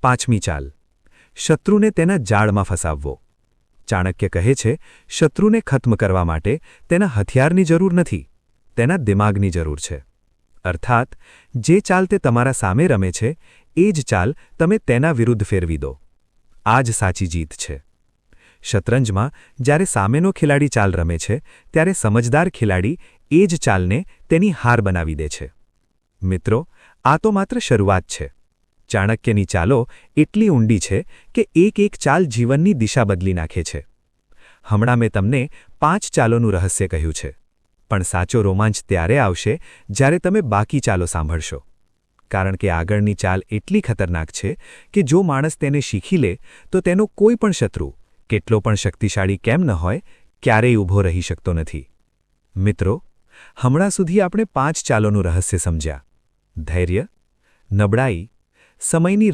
પાંચમી ચાલ, શત્રુને તેના જાળમાં ફસાવવો. ચાણક્ય કહે છે, શત્રુને ખત્મ કરવા માટે તેના હથિયારની જરૂર નથી, તેના દિમાગની જરૂર છે. અર્થાત, જે ચાલ તે તમારા સામે રમે છે, એ જ ચાલ તમે તેના વિરુદ્ધ ફેરવી દો. આ જ સાચી જીત છે. શતરંજમાં જ્યારે સામેનો ખેલાડી ચાલ રમે છે, ત્યારે સમજદાર ખેલાડી એ જ ચાલને તેની હાર બનાવી દે છે. મિત્રો, આ તો માત્ર શરૂઆત છે. ચાણક્યની ચાલો એટલી ઊંડી છે કે એક ચાલ જીવનની દિશા બદલી નાખે છે. હમણાં મેં તમને 5 ચાલોનું રહસ્ય કહ્યું છે, પણ સાચો રોમાંચ ત્યારે આવશે જ્યારે તમે બાકી ચાલો સાંભળશો. કારણ કે આગળની ચાલ એટલી ખતરનાક છે કે જો માણસ તેને શીખી લે તો તેનો કોઈ પણ શત્રુ, કેટલો પણ શક્તિશાળી કેમ ન હોય, ક્યારેય ઊભો રહી શકતો નથી. મિત્રો, હમણાં સુધી આપણે 5 ચાલોનું રહસ્ય સમજ્યા: ધૈર્ય, નબળાઈ, સમયની